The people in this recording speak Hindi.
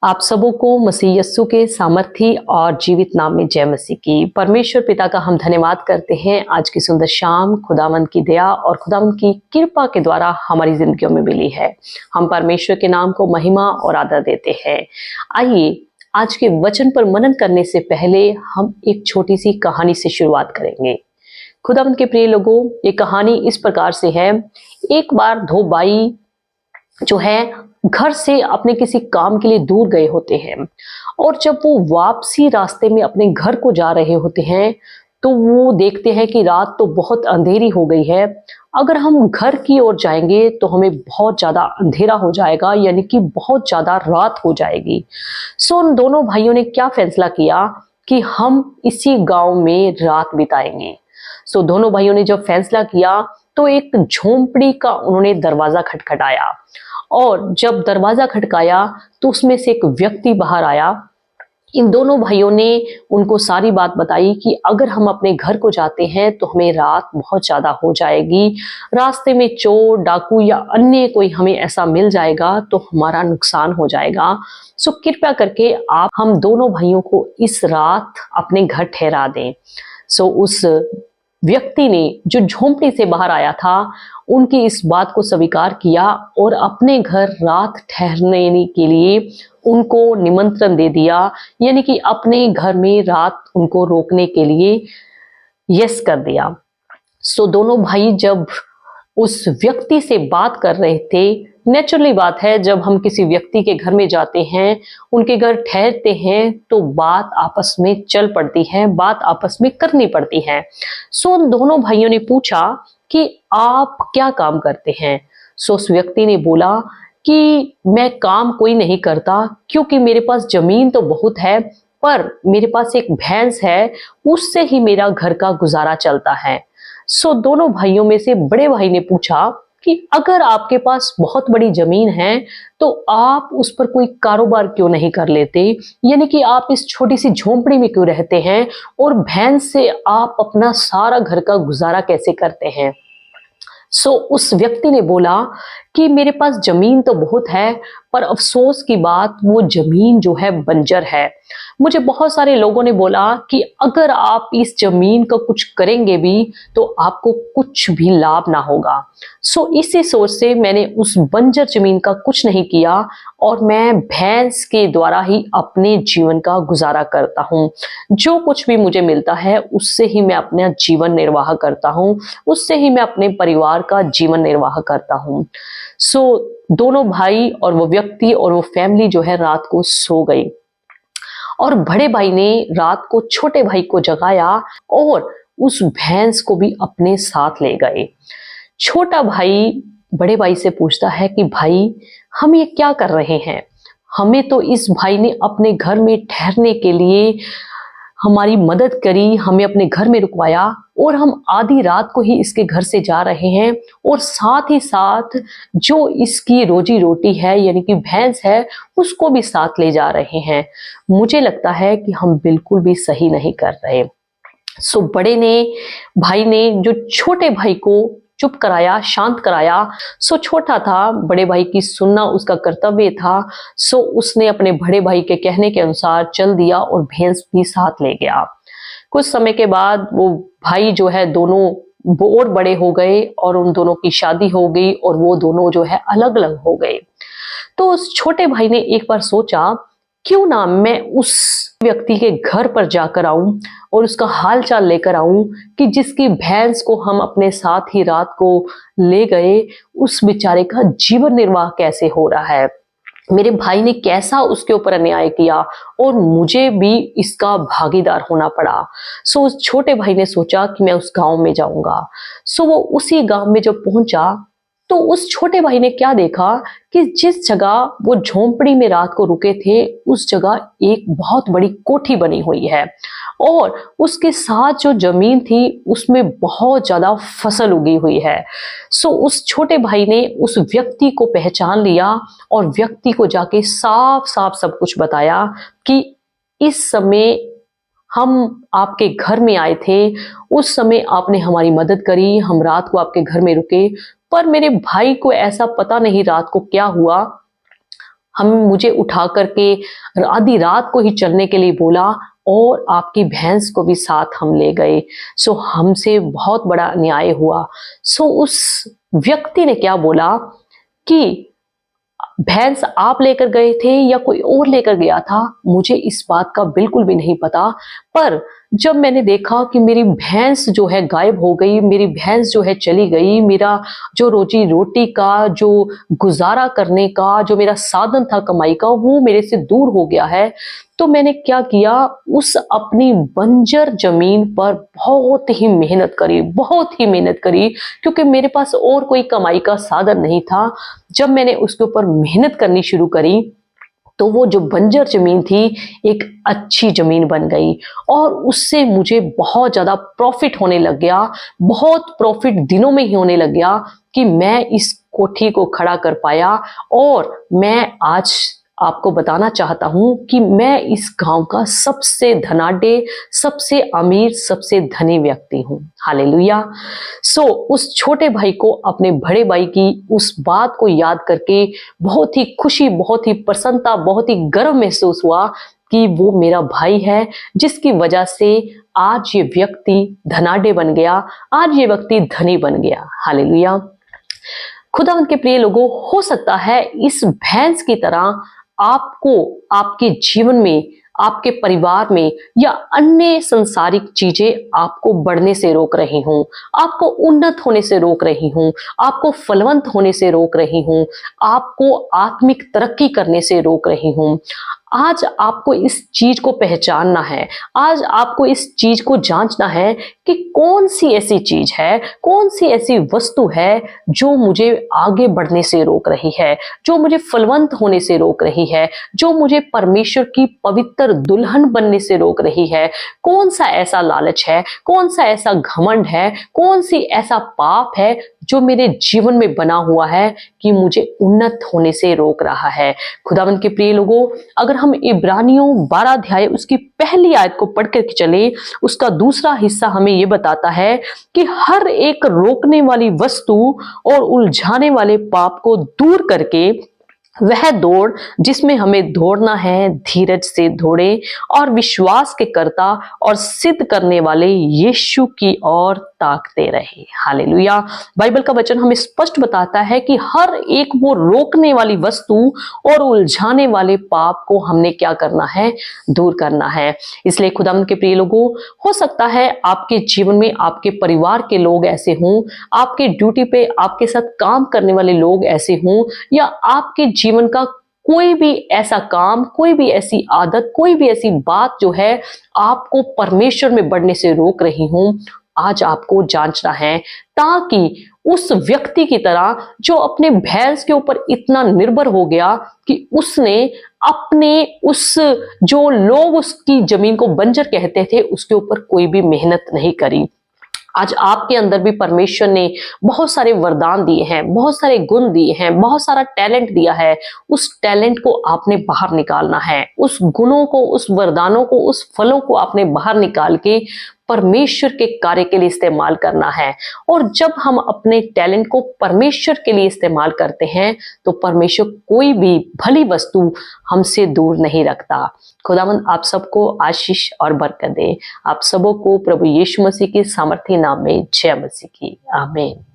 आप सबों को मसीह यस्सु के सामर्थी और जीवित नाम में जय मसीह की। परमेश्वर पिता का हम धन्यवाद करते हैं आज की सुंदर शाम खुदावंद की दया और खुदावंद की कृपा के द्वारा हमारी जिंदगियों में मिली है। हम परमेश्वर के नाम को महिमा और आदर देते हैं। आइए आज के वचन पर मनन करने से पहले हम एक छोटी सी कहानी से शुरुआत करेंगे। खुदावंद के प्रिय लोगों, ये कहानी इस प्रकार से है। एक बार दो भाई जो है घर से अपने किसी काम के लिए दूर गए होते हैं और जब वो वापसी रास्ते में अपने घर को जा रहे होते हैं तो वो देखते हैं कि रात तो बहुत अंधेरी हो गई है। अगर हम घर की ओर जाएंगे तो हमें बहुत ज्यादा अंधेरा हो जाएगा, यानी कि बहुत ज्यादा रात हो जाएगी। सो उन दोनों भाइयों ने क्या फैसला किया कि हम इसी गांव में रात बिताएंगे। सो दोनों भाइयों ने जब फैसला किया तो एक झोंपड़ी का उन्होंने दरवाजा खटखटाया और जब दरवाजा खटकाया तो उसमें से एक व्यक्ति बाहर आया। इन दोनों भाइयों ने उनको सारी बात बताई कि अगर हम अपने घर को जाते हैं तो हमें रात बहुत ज्यादा हो जाएगी, रास्ते में चोर डाकू या अन्य कोई हमें ऐसा मिल जाएगा तो हमारा नुकसान हो जाएगा। सो कृपया करके आप हम दोनों भाइयों को इस रात अपने घर ठहरा दें। सो उस व्यक्ति ने जो झोंपड़ी से बाहर आया था उनकी इस बात को स्वीकार किया और अपने घर रात ठहरने के लिए उनको निमंत्रण दे दिया, यानी कि अपने घर में रात उनको रोकने के लिए यस कर दिया। सो दोनों भाई जब उस व्यक्ति से बात कर रहे थे, नेचुरली बात है जब हम किसी व्यक्ति के घर में जाते हैं, उनके घर ठहरते हैं तो बात आपस में चल पड़ती है, बात आपस में करनी पड़ती है। सो उन दोनों भाइयों ने पूछा कि आप क्या काम करते हैं। सो उस व्यक्ति ने बोला कि मैं काम कोई नहीं करता क्योंकि मेरे पास जमीन तो बहुत है पर मेरे पास एक भैंस है, उससे ही मेरा घर का गुजारा चलता है। सो दोनों भाइयों में से बड़े भाई ने पूछा कि अगर आपके पास बहुत बड़ी जमीन है तो आप उस पर कोई कारोबार क्यों नहीं कर लेते, यानी कि आप इस छोटी सी झोंपड़ी में क्यों रहते हैं और भैंस से आप अपना सारा घर का गुजारा कैसे करते हैं। सो उस व्यक्ति ने बोला कि मेरे पास जमीन तो बहुत है पर अफसोस की बात वो जमीन जो है बंजर है। मुझे बहुत सारे लोगों ने बोला कि अगर आप इस जमीन का कुछ करेंगे भी तो आपको कुछ भी लाभ ना होगा। सो इसी सोच से मैंने उस बंजर जमीन का कुछ नहीं किया और मैं भैंस के द्वारा ही अपने जीवन का गुजारा करता हूँ। जो कुछ भी मुझे मिलता है उससे ही मैं अपना जीवन निर्वाह करता हूँ, उससे ही मैं अपने परिवार का जीवन निर्वाह करता हूँ। सो दोनों भाई और वो व्यक्ति और वो फैमिली जो है रात को सो गई और बड़े भाई ने रात को छोटे भाई को जगाया और उस भैंस को भी अपने साथ ले गए। छोटा भाई बड़े भाई से पूछता है कि भाई हम ये क्या कर रहे हैं, हमें तो इस भाई ने अपने घर में ठहरने के लिए हमारी मदद करी, हमें अपने घर में रुकवाया और हम आधी रात को ही इसके घर से जा रहे हैं और साथ ही साथ जो इसकी रोजी रोटी है यानी कि भैंस है उसको भी साथ ले जा रहे हैं। मुझे लगता है कि हम बिल्कुल भी सही नहीं कर रहे। सो बड़े भाई ने जो छोटे भाई को चुप कराया, शांत कराया। सो छोटा था, बड़े भाई की सुनना उसका कर्तव्य था। सो उसने अपने बड़े भाई के कहने के अनुसार चल दिया और भैंस भी साथ ले गया। कुछ समय के बाद वो भाई जो है दोनों और बड़े हो गए और उन दोनों की शादी हो गई और वो दोनों जो है अलग अलग हो गए। तो उस छोटे भाई ने एक बार सोचा क्यों ना मैं उस व्यक्ति के घर पर जाकर आऊं और उसका हाल चाल लेकर आऊं कि जिसकी भैंस को हम अपने साथ ही रात को ले गए, उस बेचारे का जीवन निर्वाह कैसे हो रहा है, मेरे भाई ने कैसा उसके ऊपर अन्याय किया और मुझे भी इसका भागीदार होना पड़ा। सो उस छोटे भाई ने सोचा कि मैं उस गांव में जाऊंगा। सो वो उसी गांव में जब पहुंचा तो उस छोटे भाई ने क्या देखा कि जिस जगह वो झोंपड़ी में रात को रुके थे उस जगह एक बहुत बड़ी कोठी बनी हुई है और उसके साथ जो जमीन थी उसमें बहुत ज्यादा फसल उगी हुई है। सो उस छोटे भाई ने उस व्यक्ति को पहचान लिया और व्यक्ति को जाके साफ साफ सब कुछ बताया कि इस समय हम आपके घर में आए थे, उस समय आपने हमारी मदद करी, हम रात को आपके घर में रुके, पर मेरे भाई को ऐसा पता नहीं रात को क्या हुआ, मुझे उठा करके आधी रात को ही चलने के लिए बोला और आपकी भैंस को भी साथ हम ले गए। सो हमसे बहुत बड़ा अन्याय हुआ। सो उस व्यक्ति ने क्या बोला कि भैंस आप लेकर गए थे या कोई और लेकर गया था, मुझे इस बात का बिल्कुल भी नहीं पता। पर जब मैंने देखा कि मेरी भैंस जो है गायब हो गई, मेरी भैंस जो है चली गई, मेरा जो रोजी रोटी का, जो गुजारा करने का, जो मेरा साधन था कमाई का, वो मेरे से दूर हो गया है, तो मैंने क्या किया, उस अपनी बंजर जमीन पर बहुत ही मेहनत करी, बहुत ही मेहनत करी, क्योंकि मेरे पास और कोई कमाई का साधन नहीं था। जब मैंने उसके ऊपर मेहनत करनी शुरू करी तो वो जो बंजर जमीन थी एक अच्छी जमीन बन गई और उससे मुझे बहुत ज्यादा प्रॉफिट होने लग गया। बहुत प्रॉफिट दिनों में ही होने लग गया कि मैं इस कोठी को खड़ा कर पाया। और मैं आज आपको बताना चाहता हूं कि मैं इस गांव का सबसे धनाढ्य, सबसे अमीर, सबसे धनी व्यक्ति हूं। हालेलुया। सो उस छोटे भाई को अपने बड़े भाई की उस बात को याद करके बहुत ही खुशी, बहुत ही प्रसन्नता, बहुत ही गर्व महसूस हुआ कि वो मेरा भाई है, जिसकी वजह से आज ये व्यक्ति धनाढ्य बन गया, आज ये व्यक्ति धनी बन गया। हालेलुया। खुदावंद के प्रिय लोगों, हो सकता है इस भैंस की तरह आपको आपके जीवन में, आपके परिवार में या अन्य संसारिक चीजें आपको बढ़ने से रोक रही हूं, आपको उन्नत होने से रोक रही हूं, आपको फलवंत होने से रोक रही हूं, आपको आत्मिक तरक्की करने से रोक रही हूं। आज आपको इस चीज को पहचानना है, आज आपको इस चीज को जांचना है कि कौन सी ऐसी चीज है, कौन सी ऐसी वस्तु है जो मुझे आगे बढ़ने से रोक रही है, जो मुझे फलवंत होने से रोक रही है, जो मुझे परमेश्वर की पवित्र दुल्हन बनने से रोक रही है। कौन सा ऐसा लालच है, कौन सा ऐसा घमंड है, कौन सी ऐसा पाप है जो मेरे जीवन में बना हुआ है कि मुझे उन्नत होने से रोक रहा है। खुदावंद के प्रिय लोगों, अगर हम इब्रानियों 12 अध्याय उसकी पहली आयत को पढ़ कर चले, उसका दूसरा हिस्सा हमें यह बताता है कि हर एक रोकने वाली वस्तु और उलझाने वाले पाप को दूर करके वह दौड़ जिसमें हमें दौड़ना है, धीरज से दौड़े और विश्वास के कर्ता और सिद्ध करने वाले यीशु की ओर ताकते रहे। हालेलुया। बाइबल का वचन हमें स्पष्ट बताता है कि हर एक वो रोकने वाली वस्तु और उलझाने वाले पाप को हमने क्या करना है, दूर करना है। इसलिए खुदावंद के प्रिय लोगों, हो सकता है आपके जीवन में आपके परिवार के लोग ऐसे हों, आपके ड्यूटी पे आपके साथ काम करने वाले लोग ऐसे हों, या आपके जीवन का कोई भी ऐसा काम, कोई भी ऐसी आदत, कोई भी ऐसी बात जो है आपको परमेश्वर में बढ़ने से रोक रही हूं, आज आपको जांचना है, ताकि उस व्यक्ति की तरह जो अपने भैंस के ऊपर इतना निर्भर हो गया कि उसने अपने उस, जो लोग उसकी जमीन को बंजर कहते थे, उसके ऊपर कोई भी मेहनत नहीं करी। आज आपके अंदर भी परमेश्वर ने बहुत सारे वरदान दिए हैं, बहुत सारे गुण दिए हैं, बहुत सारा टैलेंट दिया है। उस टैलेंट को आपने बाहर निकालना है, उस गुणों को, उस वरदानों को, उस फलों को आपने बाहर निकाल के परमेश्वर के कार्य के लिए इस्तेमाल करना है। और जब हम अपने टैलेंट को परमेश्वर के लिए इस्तेमाल करते हैं तो परमेश्वर कोई भी भली वस्तु हमसे दूर नहीं रखता। खुदावंद आप सबको आशीष और बरकत दे। आप सबों को प्रभु यीशु मसीह के सामर्थी नाम में जय मसीह की। आमीन।